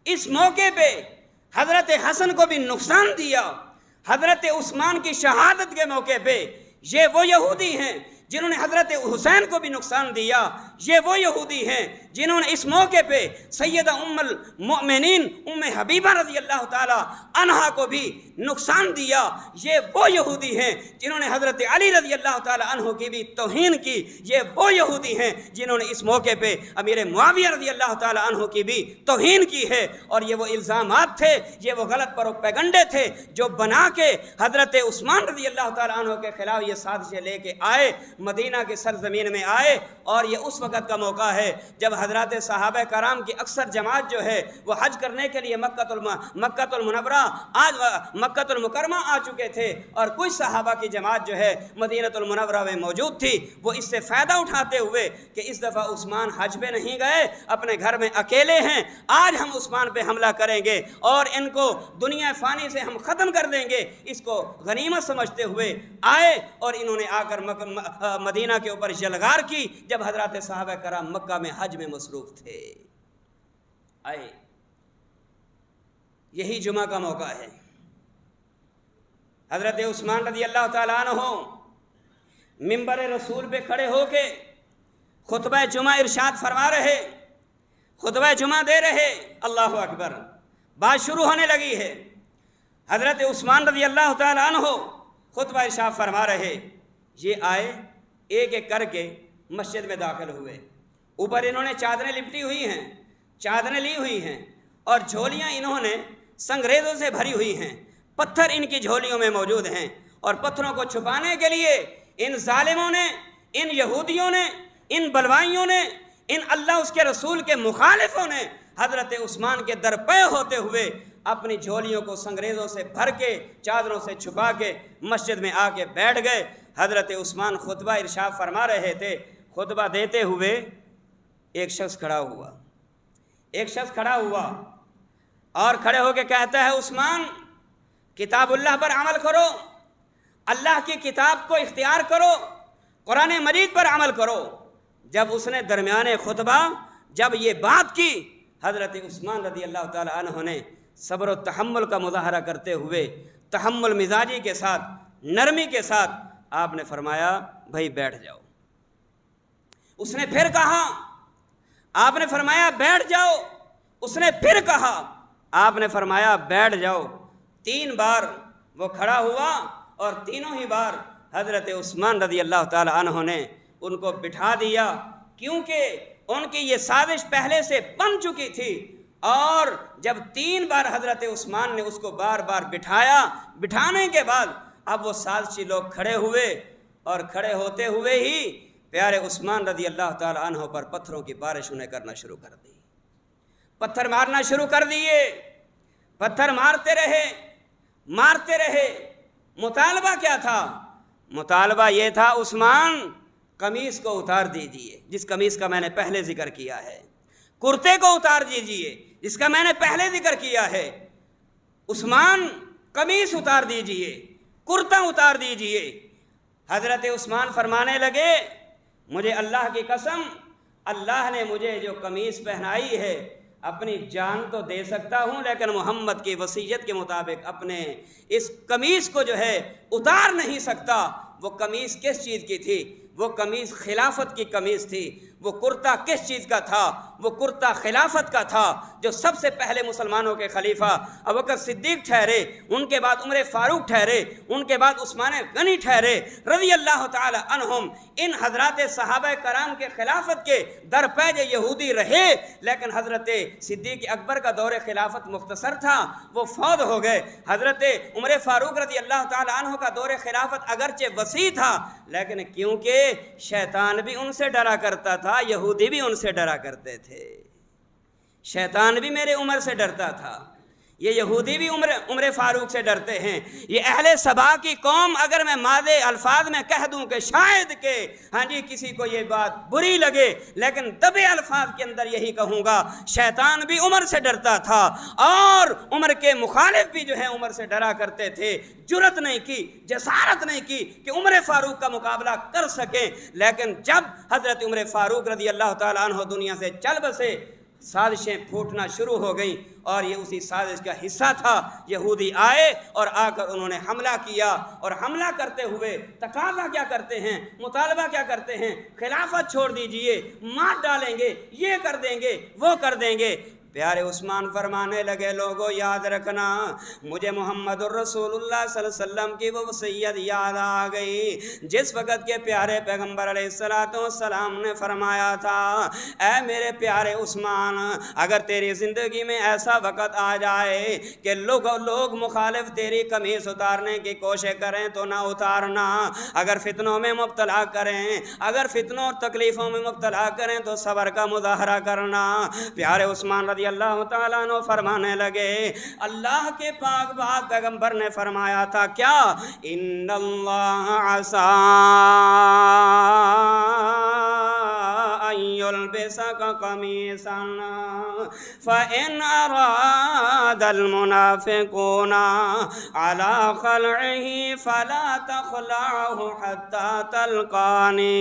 اس موقع پہ حضرت حسن کو بھی نقصان دیا۔ حضرت عثمان کی شہادت کے موقع پہ یہ وہ یہودی ہیں جنہوں نے حضرت حسین کو بھی نقصان دیا، یہ وہ یہودی ہیں جنہوں نے اس موقع پہ سیدہ ام المؤمنین ام حبیبہ رضی اللہ تعالی عنہا کو بھی نقصان دیا، یہ وہ یہودی ہیں جنہوں نے حضرت علی رضی اللہ تعالی عنہ کی بھی توہین کی، یہ وہ یہودی ہیں جنہوں نے اس موقع پہ امیر معاویہ رضی اللہ تعالی عنہ کی بھی توہین کی ہے، اور یہ وہ الزامات تھے، یہ وہ غلط پروپیگنڈے تھے جو بنا کے حضرت عثمان رضی اللہ تعالی عنہ کے خلاف یہ سازشیں لے کے آئے، مدینہ کی سرزمین میں آئے۔ اور یہ اس وقت کا موقع ہے جب حضرات صحابہ کرام کی اکثر جماعت جو ہے وہ حج کرنے کے لیے مکہ المنورہ آج مکہ المکرمہ آ چکے تھے، اور کچھ صحابہ کی جماعت جو ہے مدینہ المنورہ میں موجود تھی۔ وہ اس سے فائدہ اٹھاتے ہوئے کہ اس دفعہ عثمان حج پہ نہیں گئے، اپنے گھر میں اکیلے ہیں، آج ہم عثمان پہ حملہ کریں گے اور ان کو دنیا فانی سے ہم ختم کر دیں گے، اس کو غنیمت سمجھتے ہوئے آئے، اور انہوں نے آ کر مدینہ کے اوپر یلغار کی جب حضرات صحابہ کرام مکہ میں حج میں مصروف تھے۔ آئے، یہی جمعہ کا موقع ہے، حضرت عثمان رضی اللہ تعالیٰ عنہ منبر رسول پہ کھڑے ہو کے خطبہ جمعہ ارشاد فرما رہے، خطبہ جمعہ دے رہے، اللہ اکبر، بات شروع ہونے لگی ہے۔ حضرت عثمان رضی اللہ تعالیٰ عنہ خطبہ ارشاد فرما رہے، یہ آئے ایک ایک کر کے مسجد میں داخل ہوئے، اوپر انہوں نے چادریں لپٹی ہوئی ہیں، چادریں لی ہوئی ہیں، اور جھولیاں انہوں نے سنگریزوں سے بھری ہوئی ہیں، پتھر ان کی جھولیوں میں موجود ہیں، اور پتھروں کو چھپانے کے لیے ان ظالموں نے، ان یہودیوں نے، ان بلوائیوں نے، ان اللہ اس کے رسول کے مخالفوں نے حضرت عثمان کے درپے ہوتے ہوئے اپنی جھولیوں کو سنگریزوں سے بھر کے چادروں سے چھپا کے مسجد میں آ کے بیٹھ گئے۔ حضرت عثمان خطبہ ارشاد فرما رہے تھے، خطبہ دیتے ہوئے ایک شخص کھڑا ہوا اور کھڑے ہو کے کہتا ہے، عثمان، کتاب اللہ پر عمل کرو، اللہ کی کتاب کو اختیار کرو، قرآن مجید پر عمل کرو۔ جب اس نے درمیان خطبہ جب یہ بات کی، حضرت عثمان رضی اللہ تعالی عنہ نے صبر و تحمل کا مظاہرہ کرتے ہوئے تحمل مزاجی کے ساتھ، نرمی کے ساتھ آپ نے فرمایا، بھائی بیٹھ جاؤ۔ اس نے پھر کہا، آپ نے فرمایا بیٹھ جاؤ۔ اس نے پھر کہا، آپ نے فرمایا بیٹھ جاؤ۔ 3 بار وہ کھڑا ہوا، اور تینوں ہی بار حضرت عثمان رضی اللہ تعالی عنہ نے ان کو بٹھا دیا، کیونکہ ان کی یہ سازش پہلے سے بن چکی تھی، اور جب 3 بار حضرت عثمان نے اس کو بار بار بٹھایا، بٹھانے کے بعد اب وہ سازشی لوگ کھڑے ہوئے، اور کھڑے ہوتے ہوئے ہی پیارے عثمان رضی اللہ تعالی عنہ پر پتھروں کی بارش انہیں کرنا شروع کر دی، پتھر مارنا شروع کر دیے، پتھر مارتے رہے۔ مطالبہ کیا تھا؟ مطالبہ یہ تھا، عثمان قمیص کو اتار دیجئے، جس قمیص کا میں نے پہلے ذکر کیا ہے، کرتے کو اتار دیجئے جس کا میں نے پہلے ذکر کیا ہے، عثمان قمیص اتار دیجئے، کرتا اتار دیجئے۔ حضرت عثمان فرمانے لگے، مجھے اللہ کی قسم، اللہ نے مجھے جو قمیص پہنائی ہے، اپنی جان تو دے سکتا ہوں، لیکن محمد کی وصیت کے مطابق اپنے اس قمیص کو جو ہے اتار نہیں سکتا۔ وہ قمیص کس چیز کی تھی؟ وہ قمیص خلافت کی قمیص تھی۔ وہ کرتا کس چیز کا تھا؟ وہ کرتا خلافت کا تھا، جو سب سے پہلے مسلمانوں کے خلیفہ ابوبکر صدیق ٹھہرے، ان کے بعد عمر فاروق ٹھہرے، ان کے بعد عثمان غنی ٹھہرے رضی اللہ تعالی عنہم۔ ان حضرات صحابہ کرام کے خلافت کے درپیج یہودی رہے، لیکن حضرت صدیق اکبر کا دور خلافت مختصر تھا، وہ فوت ہو گئے۔ حضرت عمر فاروق رضی اللہ تعالی عنہ کا دور خلافت اگرچہ وسیع تھا، لیکن کیونکہ شیطان بھی ان سے ڈرا کرتا تھا، یہودی بھی ان سے ڈرا کرتے تھے۔ شیطان بھی میرے عمر سے ڈرتا تھا، یہ یہودی بھی عمر فاروق سے ڈرتے ہیں۔ یہ اہل سبا کی قوم، اگر میں مادے الفاظ میں کہہ دوں کہ شاید کہ ہاں جی کسی کو یہ بات بری لگے، لیکن دبے الفاظ کے اندر یہی کہوں گا، شیطان بھی عمر سے ڈرتا تھا، اور عمر کے مخالف بھی جو ہے عمر سے ڈرا کرتے تھے۔ جرأت نہیں کی، جسارت نہیں کی کہ عمر فاروق کا مقابلہ کر سکیں، لیکن جب حضرت عمر فاروق رضی اللہ تعالیٰ عنہ دنیا سے چل بسے، سازشیں پھوٹنا شروع ہو گئیں، اور یہ اسی سازش کا حصہ تھا۔ یہودی آئے اور آ کر انہوں نے حملہ کیا، اور حملہ کرتے ہوئے تقاضا کیا کرتے ہیں، مطالبہ کیا کرتے ہیں، خلافت چھوڑ دیجئے، مار ڈالیں گے، یہ کر دیں گے، وہ کر دیں گے۔ پیارے عثمان فرمانے لگے لوگوں یاد رکھنا، مجھے محمد الرسول اللہ صلی اللہ علیہ وسلم کی وہ وصیت یاد آ گئی جس وقت کے پیارے پیغمبر علیہ السلام نے فرمایا تھا، اے میرے پیارے عثمان، اگر تیری زندگی میں ایسا وقت آ جائے کہ لوگ مخالف تیری قمیص اتارنے کی کوشش کریں تو نہ اتارنا، اگر فتنوں میں مبتلا کریں، اگر فتنوں اور تکلیفوں میں مبتلا کریں تو صبر کا مظاہرہ کرنا۔ پیارے عثمان رضی اللہ تعالیٰ عنہ فرمانے لگے، اللہ کے پاک بات پیغمبر نے فرمایا تھا کیا، ان اللہ عسیٰ ان یلبسک قمیصا فإن اراد المنافقون على خلعه فلا تخلعه حتى تلقانی۔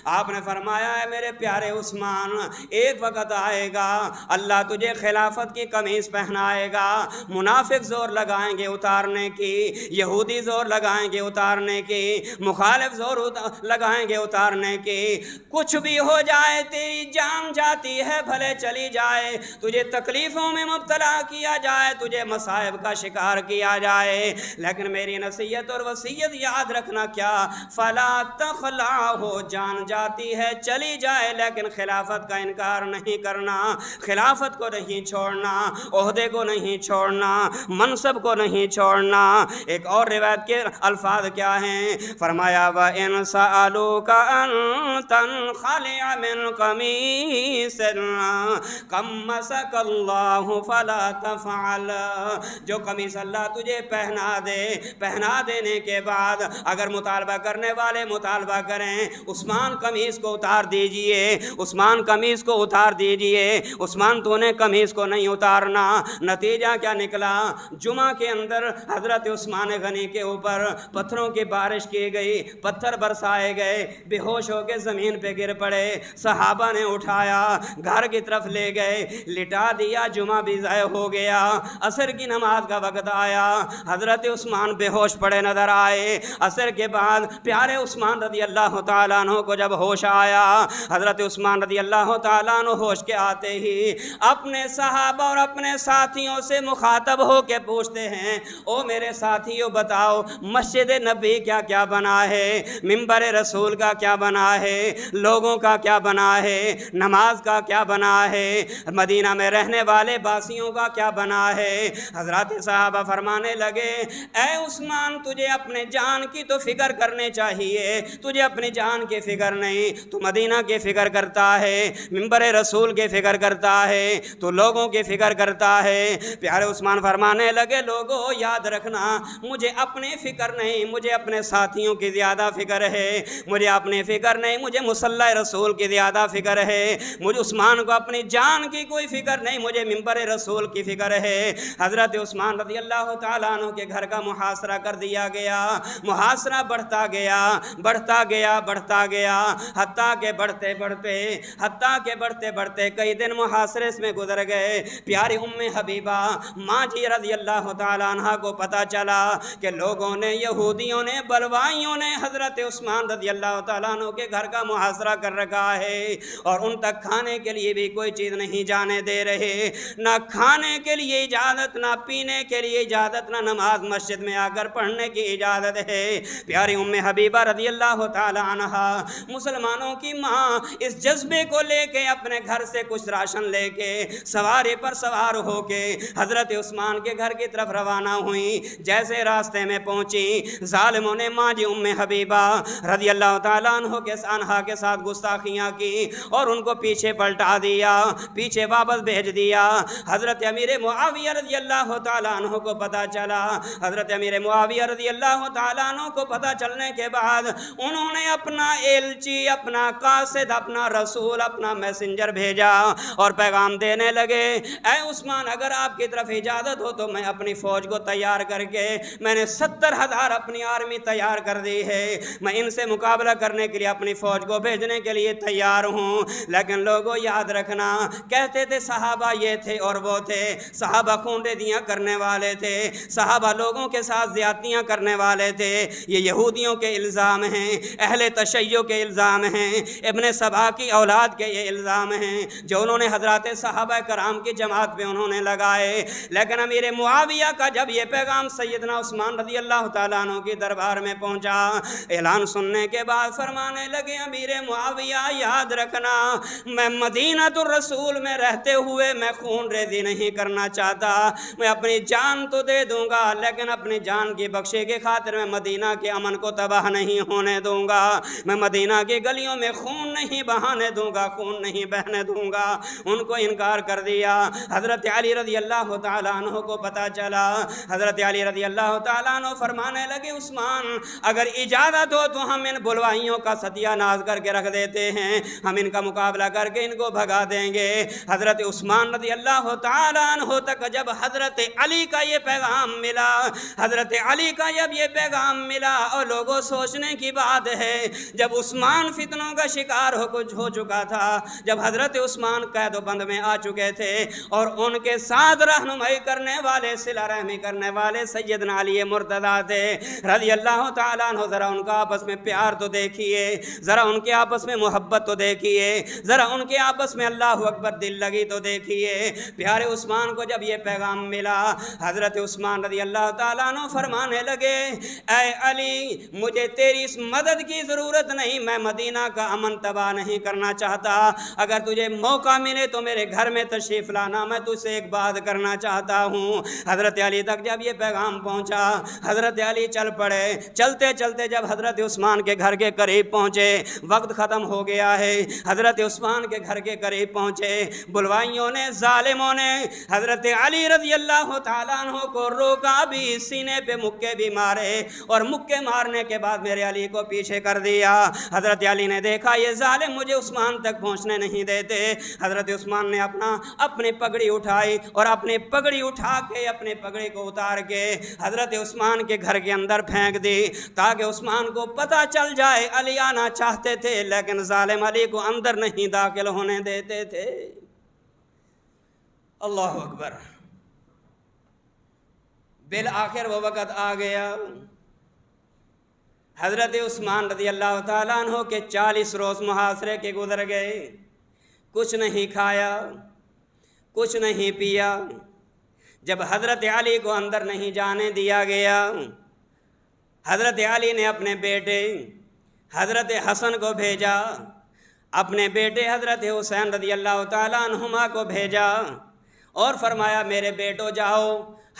آپ نے فرمایا ہے میرے پیارے عثمان، ایک وقت آئے گا اللہ تجھے خلافت کی قمیص پہنائے گا، منافق زور لگائیں گے اتارنے کی، یہودی زور لگائیں گے اتارنے کی، مخالف زور لگائیں گے اتارنے کی، کچھ بھی ہو جائے تیری جان جاتی ہے بھلے چلی جائے، تجھے تکلیفوں میں مبتلا کیا جائے، تجھے مصائب کا شکار کیا جائے، لیکن میری نصیحت اور وصیت یاد رکھنا کیا، فلا تخلعہ، جان جاتی ہے چلی جائے لیکن خلافت کا انکار نہیں کرنا، خلافت کو نہیں چھوڑنا، عہدے کو نہیں چھوڑنا، منصب کو نہیں چھوڑنا۔ ایک اور روایت کے الفاظ کیا ہیں، فرمایا وَإِنْ سَأَلُوكَ أَن تَنْخَلِعَ مِنْ قَمِيصٍ قَمَّسَكَ اللَّهُ فَلَا تَفْعَلْ، جو قمیص اللہ تجھے پہنا دینے کے بعد اگر مطالبہ کرنے والے مطالبہ کریں عثمان قمیص کو اتار دیجئے، عثمان قمیص کو اتار دیجئے، عثمان تو نے قمیص کو نہیں اتارنا، نتیجہ کیا نکلا، جمعہ کے اندر حضرت عثمان غنی کے اوپر پتھروں کی بارش کی گئی، پتھر برسائے گئے، بے ہوش ہو کے زمین پہ گر پڑے، صحابہ نے اٹھایا گھر کی طرف لے گئے، لٹا دیا، جمعہ بھی ضائع ہو گیا، عصر کی نماز کا وقت آیا، حضرت عثمان بے ہوش پڑے نظر آئے، عصر کے بعد پیارے عثمان رضی اللہ تعالیٰ عنہ کو جب ہوش آیا، حضرت عثمان رضی اللہ تعالیٰ عنہ ہوش کے آتے ہی اپنے صحابہ اور اپنے ساتھیوں سے مخاطب ہو کے پوچھتے ہیں، او میرے ساتھیوں بتاؤ مسجد نبی کیا کیا بنا ہے، منبر رسول کا کیا بنا ہے، لوگوں کا کیا بنا ہے، نماز کا کیا بنا ہے، مدینہ میں رہنے والے باسیوں کا کیا بنا ہے۔ حضرات صحابہ فرمانے لگے، اے عثمان تجھے اپنے جان کی تو فکر کرنے چاہیے، تجھے اپنی جان کی فکر نہیں، تو مدینہ کی فکر کرتا ہے، منبر رسول کی فکر کرتا ہے، تو لوگوں کی فکر کرتا ہے۔ پیارے عثمان فرمانے لگے لوگوں یاد رکھنا، مجھے اپنے فکر نہیں، مجھے اپنے ساتھیوں کی زیادہ فکر ہے، مجھے اپنے فکر نہیں، مجھے مصلی رسول کی زیادہ فکر ہے، مجھے عثمان کو اپنی جان کی کوئی فکر نہیں، مجھے منبر رسول کی فکر ہے۔ حضرت عثمان رضی اللہ تعالیٰ عنہ کے گھر کا محاصرہ کر دیا گیا، محاصرہ بڑھتا گیا، بڑھتا گیا، بڑھتا گیا، حتیٰ کہ بڑھتے بڑھتے کئی دن محاصرے میں گزر گئے۔ پیاری ام حبیبہ ماں جی رضی اللہ تعالیٰ عنہ کو پتہ چلا کہ لوگوں نے، یہودیوں نے، بلوائیوں نے حضرت عثمان رضی اللہ تعالیٰ عنہ کے گھر کا محاصرہ کر رکھا ہے، اور ان تک کھانے کے لیے بھی کوئی چیز نہیں جانے دے رہے، نہ کھانے کے لیے اجازت، نہ پینے کے لیے اجازت، نہ نماز مسجد میں آ کر پڑھنے کی اجازت ہے۔ پیاری ام حبیبہ رضی اللہ تعالیٰ عنہ مسلمانوں کی ماں اس جذبے کو لے کے اپنے گھر سے کچھ راشن لے کے سواری پر سوار ہو کے حضرت عثمان کے گھر کی طرف روانہ ہوئی۔ جیسے راستے میں پہنچی، ظالموں نے ماں جی ام حبیبہ رضی اللہ تعالیٰ عنہ کے ساتھ گستاخیاں کی اور ان کو پیچھے پلٹا دیا، پیچھے واپس بھیج دیا۔ حضرت امیر معاویہ رضی اللہ تعالیٰ عنہ کو پتہ چلا، حضرت امیر معاویہ رضی اللہ تعالیٰ عنہ کو پتہ چلنے کے بعد انہوں نے اپنا ایلچی، اپنا قاصد، اپنا رسول، اپنا میسنجر بھیجا اور پیغام دینے لگے، اے عثمان اگر آپ کی طرف اجازت ہو تو میں اپنی فوج کو تیار کر کے، میں نے 70,000 اپنی آرمی تیار کر دی ہے، میں ان سے مقابلہ کرنے کے لیے اپنی فوج کو بھیجنے کے لیے تیار ہوں۔ لیکن لوگوں یاد رکھنا، کہتے تھے صحابہ یہ تھے اور وہ تھے، صحابہ خون ریزیاں کرنے والے تھے، صحابہ لوگوں کے ساتھ زیادتیاں کرنے والے تھے، یہ یہودیوں کے الزام ہیں، اہل تشیع کے الزام ہیں، ابن سبا کی اولاد کے یہ الزام ہیں جو انہوں نے حضرات صحابہ کرام کی جماعت پہ انہوں نے لگائے۔ لیکن امیر معاویہ کا جب یہ پیغام سیدنا عثمان رضی اللہ تعالیٰ عنہ کی دربار میں پہنچا، اعلان سننے کے بعد فرمانے لگے، امیر معاویہ یاد رکھنا، میں مدینہ الرسول میں رہتے ہوئے میں خون ریزی نہیں کرنا چاہتا، میں اپنی جان تو دے دوں گا لیکن اپنی جان کی بخشے کی خاطر میں مدینہ کے امن کو تباہ نہیں ہونے دوں گا، میں مدینہ کی گلیوں میں خون نہیں بہانے دوں گا، خون نہیں بہنے دوں گا۔ ان کو انکار کر دیا۔ حضرت علی رضی اللہ تعالیٰ عنہ کو پتہ چلا، حضرت علی رضی اللہ تعالیٰ عنہ فرمانے لگے، عثمان اگر اجازت ہو تو ہم ان بلوائیوں کا ستیہ ناز کر کے رکھ دیتے ہیں، ہم ان کا مقابلہ کر کے ان کو بھگا دیں گے۔ حضرت عثمان رضی اللہ تعالیٰ عنہ تک جب حضرت علی کا یہ پیغام ملا، حضرت علی کا جب یہ پیغام ملا، اور لوگوں سوچنے کی بات ہے جب عثمان فتنوں کا شکار ہو چکا تھا، جب حضرت عثمان قید و بند میں آ چکے تھے اور ان کے ساتھ رہنمائی کرنے والے، صلہ رحمی کرنے والے سیدنا علی مرتضیٰ تھے رضی اللہ تعالیٰ عنہ، ذرا ان کا آپس میں پیار تو دیکھیے، ذرا ان کے آپس میں محبت تو دیکھیے، ذرا ان کے آپس میں اللہ اکبر دل لگی تو دیکھیے۔ پیارے عثمان کو جب یہ پیغام ملا، حضرت عثمان رضی اللہ تعالیٰ عنہ فرمانے لگے، اے علی مجھے تیری اس مدد کی ضرورت نہیں، میں مدینہ کا امن تباہ نہیں کرنا چاہتا، اگر تجھے موقع ملے تو میرے گھر میں تشریف لانا، میں تجھ سے ایک بات کرنا چاہتا ہوں۔ حضرت علی تک جب یہ پیغام پہنچا، حضرت علی چل پڑے، چلتے چلتے جب حضرت عثمان کے گھر کے قریب پہنچے، وقت ختم ہو گیا ہے، حضرت عثمان کے گھر کے قریب پہنچے، بلوائیوں نے، ظالموں نے حضرت علی رضی اللہ تعالیٰ عنہ کو روکا بھی، سینے پہ مکے بھی مارے، اور مکے مارنے کے بعد میرے علی کو پیچھے کر دیا۔ حضرت علی نے دیکھا یہ ظالم مجھے عثمان تک پہنچنے نہیں دیتے، حضرت عثمان نے اپنی پگڑی اٹھائی اور اپنی پگڑی اٹھا کے، اپنی پگڑی کو اتار کے حضرت عثمان کے گھر کے اندر پھینک دی تاکہ عثمان کو پتہ چل جائے۔ علی آنا چاہتے تھے لیکن ظالم علی کو اندر نہیں داخل ہونے دیتے تھے۔ اللہ اکبر۔ بالآخر وہ وقت آ گیا، حضرت عثمان رضی اللہ تعالیٰ عنہ کے 40 روز محاصرے کے گزر گئے، کچھ نہیں کھایا، کچھ نہیں پیا۔ جب حضرت علی کو اندر نہیں جانے دیا گیا، حضرت علی نے اپنے بیٹے حضرت حسن کو بھیجا، اپنے بیٹے حضرت حسین رضی اللہ تعالیٰ عنہما کو بھیجا اور فرمایا میرے بیٹو جاؤ،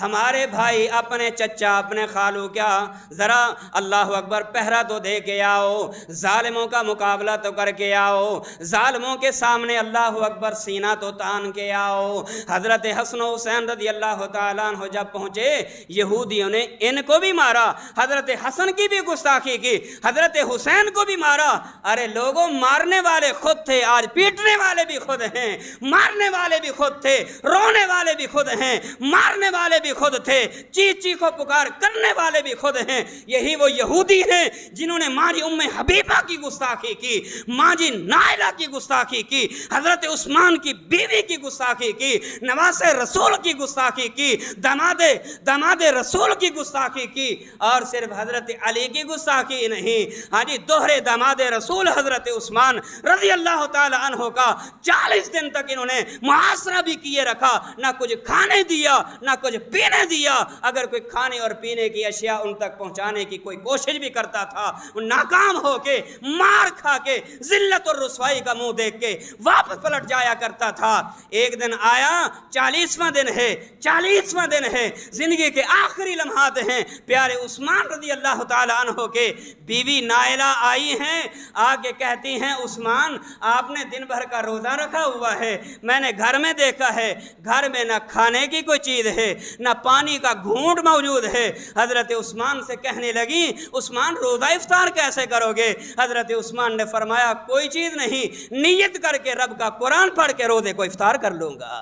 ہمارے بھائی، اپنے چچا، اپنے خالو کیا، ذرا اللہ اکبر پہرا تو دے کے آؤ، ظالموں کا مقابلہ تو کر کے آؤ، ظالموں کے سامنے اللہ اکبر سینہ تو تان کے آؤ۔ حضرت حسن و حسین رضی اللہ تعالیٰ عنہ جب پہنچے، یہودیوں نے ان کو بھی مارا، حضرت حسن کی بھی گستاخی کی، حضرت حسین کو بھی مارا۔ ارے لوگوں، مارنے والے خود تھے، آج پیٹنے والے بھی خود ہیں، مارنے والے بھی خود تھے، رونے والے بھی خود ہیں، مارنے والے بھی خود تھے، چیخ چیخو پکار کرنے والے بھی خود ہیں۔ یہی وہ یہودی ہیں جنہوں نے ماں جی ام حبیبہ کی گستاخی کی، ماں جی نائلہ کی گستاخی کی، حضرت عثمان کی بیوی کی گستاخی کی، نواز رسول کی گستاخی کی، داماد رسول کی گستاخی کی، اور صرف حضرت علی کی گستاخی نہیں، ہاں جی دوہرے داماد رسول حضرت عثمان رضی اللہ تعالی عنہ کا 40 دن تک انہوں نے محاصرہ بھی کیے رکھا، نہ کچھ کھانے دیا، نہ کچھ پینے دیا، اگر کوئی کھانے اور پینے کی اشیاء ان تک پہنچانے کی کوئی کوشش بھی کرتا تھا، وہ ناکام ہو کے، مار کھا کے، ذلت اور رسوائی کا منہ دیکھ کے واپس پلٹ جایا کرتا تھا۔ ایک دن آیا، 40واں دن ہے، 40واں دن ہے، زندگی کے آخری لمحات ہیں، پیارے عثمان رضی اللہ تعالیٰ عنہ کے بیوی نائلہ آئی ہیں، آ کے کہتی ہیں عثمان آپ نے دن بھر کا روزہ رکھا ہوا ہے، میں نے گھر میں دیکھا ہے، گھر میں نہ کھانے کی کوئی چیز ہے، نہ پانی کا گھونٹ موجود ہے۔ حضرت عثمان سے کہنے لگی عثمان روزہ افطار کیسے کرو گے؟ حضرت عثمان نے فرمایا کوئی چیز نہیں، نیت کر کے رب کا قرآن پڑھ کے روزے کو افطار کر لوں گا۔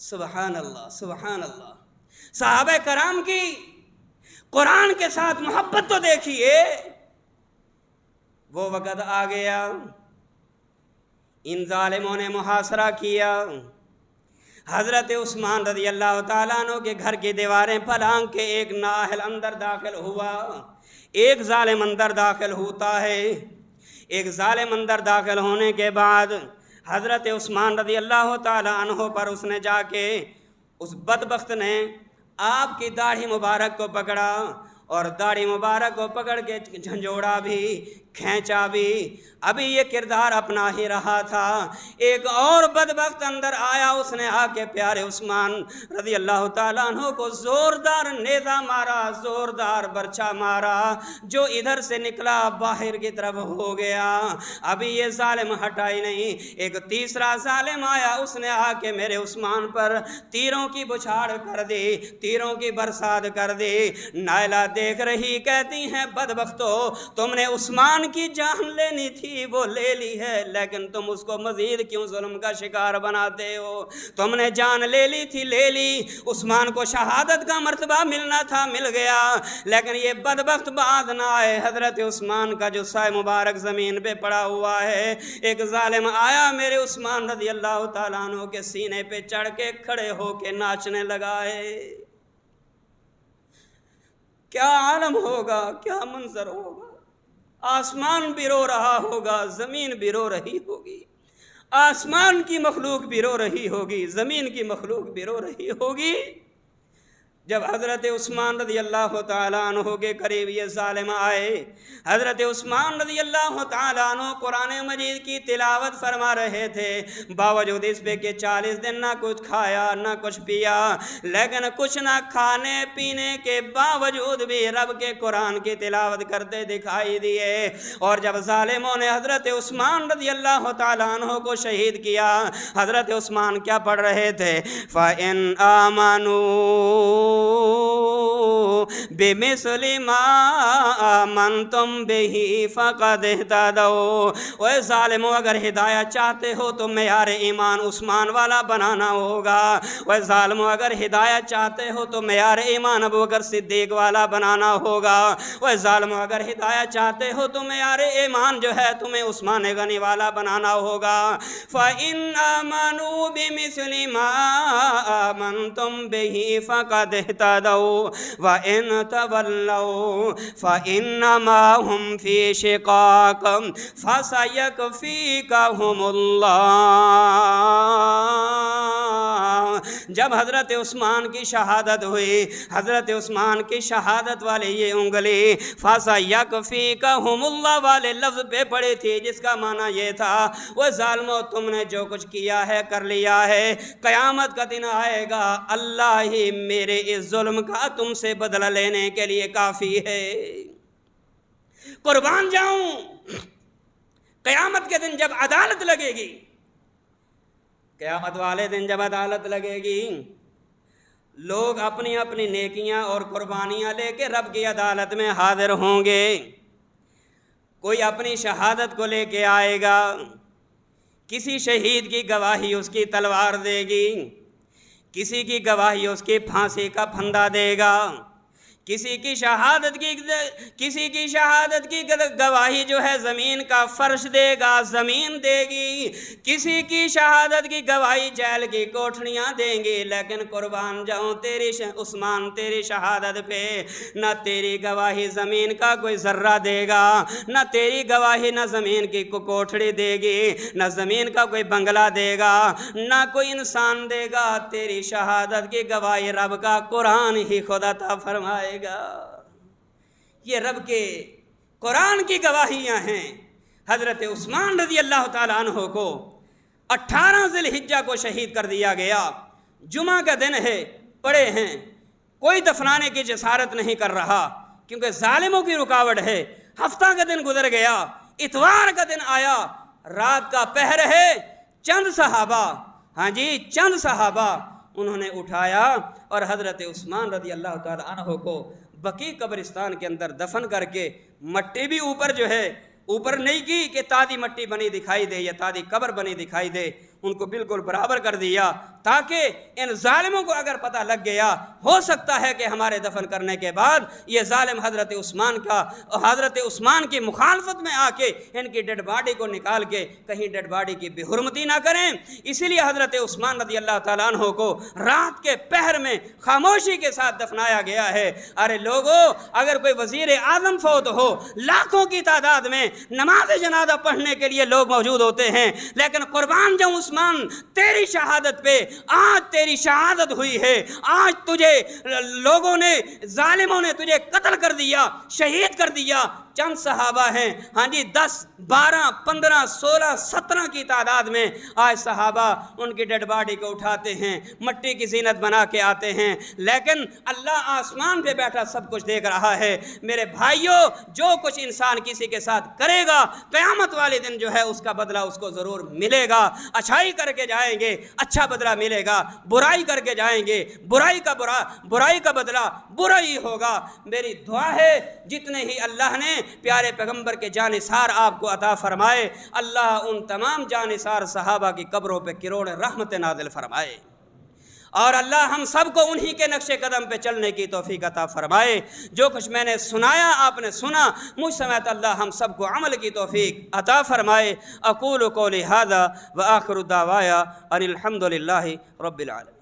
سبحان اللہ، سبحان اللہ۔ صحابہ کرام کی قرآن کے ساتھ محبت تو دیکھیے۔ وہ وقت آ گیا، ان ظالموں نے محاصرہ کیا، حضرت عثمان رضی اللہ تعالیٰ عنہ کے گھر کی دیواریں پھلانگ کے ایک نااہل اندر داخل ہوا، ایک ظالم اندر داخل ہوتا ہے۔ ایک ظالم اندر داخل ہونے کے بعد حضرت عثمان رضی اللہ تعالیٰ عنہ پر اس نے جا کے، اس بدبخت نے آپ کی داڑھی مبارک کو پکڑا اور داڑھی مبارک کو پکڑ کے جھنجھوڑا بھی، کھینچا بھی۔ ابھی یہ کردار اپنا ہی رہا تھا، ایک اور بدبخت اندر آیا، اس نے آ کے پیارے عثمان رضی اللہ تعالیٰ عنہ کو زوردار نیزہ مارا، زوردار برچھا مارا، جو ادھر سے نکلا باہر کی طرف ہو گیا۔ ابھی یہ ظالم ہٹا ہی نہیں، ایک تیسرا ظالم آیا، اس نے آ کے میرے عثمان پر تیروں کی بچھاڑ کر دی، تیروں کی برسات کر دی۔ نائلہ دیکھ رہی، کہتی ہیں بدبختو تم نے عثمان کی جان لینی تھی، وہ لے لی ہے، لیکن تم اس کو مزید کیوں ظلم کا شکار بناتے ہو؟ تم نے جان لے لی تھی، لے لی، عثمان کو شہادت کا مرتبہ ملنا تھا، مل گیا، لیکن یہ بدبخت بعد نہ آئے۔ حضرت عثمان کا جثہ مبارک زمین پہ پڑا ہوا ہے، ایک ظالم آیا میرے عثمان رضی اللہ تعالیٰ عنہ کے سینے پہ چڑھ کے کھڑے ہو کے ناچنے لگا ہے۔ کیا عالم ہوگا، کیا منظر ہوگا، آسمان بھی رو رہا ہوگا، زمین بھی رو رہی ہوگی، آسمان کی مخلوق بھی رو رہی ہوگی، زمین کی مخلوق بھی رو رہی ہوگی۔ جب حضرت عثمان رضی اللہ تعالیٰ عنہ کے قریب یہ ظالم آئے، حضرت عثمان رضی اللہ تعالیٰ عنہ قرآن مجید کی تلاوت فرما رہے تھے، باوجود اس پہ کہ 40 دن نہ کچھ کھایا نہ کچھ پیا، لیکن کچھ نہ کھانے پینے کے باوجود بھی رب کے قرآن کی تلاوت کرتے دکھائی دیے۔ اور جب ظالموں نے حضرت عثمان رضی اللہ تعالیٰ عنہ کو شہید کیا، حضرت عثمان کیا پڑھ رہے تھے؟ فَإِنْ آمَنُوا بِمِثْلِ مَا آمَنْتُمْ بِهِ فَقَدْ اهْتَدَوْا۔ اے ظالموں، اگر ہدایت چاہتے ہو تو معیار ایمان عثمان والا بنانا ہوگا۔ اے ظالموں، اگر ہدایت چاہتے ہو تو معیار ایمان ابوبکر صدیق والا بنانا ہوگا۔ اے ظالموں، اگر ہدایت چاہتے ہو تو معیار ایمان جو ہے تمہیں عثمان غنی والا بنانا ہوگا۔ فَإِنْ آمَنُوا بِمِثْلِ مَا آمَنْتُمْ بِهِ فَقَدْ اهْتَدَوْا وَإِنْ تَوَلَّوْا فَإِنَّمَا هُمْ فِي شِقَاقٍ فَسَيَكْفِيكَهُمُ اللَّهُ۔ جب حضرت عثمان کی شہادت ہوئی، حضرت عثمان کی شہادت والے یہ انگلی فَسَيَكْفِيكَهُمُ اللَّهُ والے لفظ پہ پڑی تھی، جس کا معنی یہ تھا وہ ظالموں تم نے جو کچھ کیا ہے کر لیا ہے، قیامت کا دن آئے گا، اللہ ہی میرے اس ظلم کا تم سے بدلہ لینے کے لیے کافی ہے، قربان جاؤں۔ قیامت کے دن جب عدالت لگے گی، قیامت والے دن جب عدالت لگے گی، لوگ اپنی اپنی نیکیاں اور قربانیاں لے کے رب کی عدالت میں حاضر ہوں گے۔ کوئی اپنی شہادت کو لے کے آئے گا، کسی شہید کی گواہی اس کی تلوار دے گی، کسی کی گواہی اس کی پھانسی کا پھندا دے گا، کسی کی شہادت کی گواہی جو ہے زمین کا فرش دے گا، زمین دے گی، کسی کی شہادت کی گواہی جیل کی کوٹھڑیاں دیں گی، لیکن قربان جاؤں عثمان تیری شہادت پہ نہ تیری گواہی زمین کا کوئی ذرہ دے گا، نہ تیری گواہی نہ زمین کی کوٹھڑی دے گی، نہ زمین کا کوئی بنگلہ دے گا، نہ کوئی انسان دے گا، تیری شہادت کی گواہی رب کا قرآن ہی خود عطا فرمائے گا۔ یہ رب کے قرآن کی گواہیاں ہیں۔ حضرت عثمان رضی اللہ تعالیٰ عنہ کو 18 ذی الحجہ کو شہید کر دیا گیا۔ جمعہ کا دن ہے، پڑے ہیں، کوئی دفنانے کی جسارت نہیں کر رہا کیونکہ ظالموں کی رکاوٹ ہے۔ ہفتہ کا دن گزر گیا، اتوار کا دن آیا، رات کا پہر ہے، چند صحابہ انہوں نے اٹھایا اور حضرت عثمان رضی اللہ تعالیٰ عنہ کو بقیع قبرستان کے اندر دفن کر کے مٹی بھی اوپر نہیں کی کہ تازی مٹی بنی دکھائی دے یا تازی قبر بنی دکھائی دے، ان کو بالکل برابر کر دیا تاکہ ان ظالموں کو اگر پتہ لگ گیا ہو سکتا ہے کہ ہمارے دفن کرنے کے بعد یہ ظالم حضرت عثمان کی مخالفت میں آ کے ان کی ڈیڈ باڈی کو نکال کے کہیں ڈیڈ باڈی کی بے حرمتی نہ کریں۔ اسی لیے حضرت عثمان رضی اللہ تعالیٰ عنہ کو رات کے پہر میں خاموشی کے ساتھ دفنایا گیا ہے۔ ارے لوگوں، اگر کوئی وزیر اعظم فوت ہو، لاکھوں کی تعداد میں نماز جنازہ پڑھنے کے لیے لوگ موجود ہوتے ہیں، لیکن قربان جاؤں عثمان، تیری شہادت پہ آج تیری شہادت ہوئی ہے، آج تجھے لوگوں نے، ظالموں نے تجھے قتل کر دیا، شہید کر دیا۔ چند صحابہ ہیں، 10 12 15 16 17 کی تعداد میں آج صحابہ ان کی ڈیڈ باڈی کو اٹھاتے ہیں، مٹی کی زینت بنا کے آتے ہیں، لیکن اللہ آسمان پہ بیٹھا سب کچھ دیکھ رہا ہے۔ میرے بھائیوں، جو کچھ انسان کسی کے ساتھ کرے گا قیامت والے دن جو ہے اس کا بدلہ اس کو ضرور ملے گا۔ اچھائی کر کے جائیں گے، اچھا بدلہ ملے گا، برائی کر کے جائیں گے، برائی کا بدلہ برا ہی ہوگا۔ میری دعا ہے جتنے ہی اللہ نے پیارے پیغمبر کے جانثار آپ کو عطا فرمائے، اللہ ان تمام جانثار صحابہ کی قبروں پہ کروڑ رحمت نازل فرمائے، اور اللہ ہم سب کو انہی کے نقش قدم پہ چلنے کی توفیق عطا فرمائے۔ جو کچھ میں نے سنایا آپ نے سنا، مجھ سمیت اللہ ہم سب کو عمل کی توفیق عطا فرمائے۔ اقول قولی ھذا وآخر دعوایا ان الحمد للہ رب العالمین۔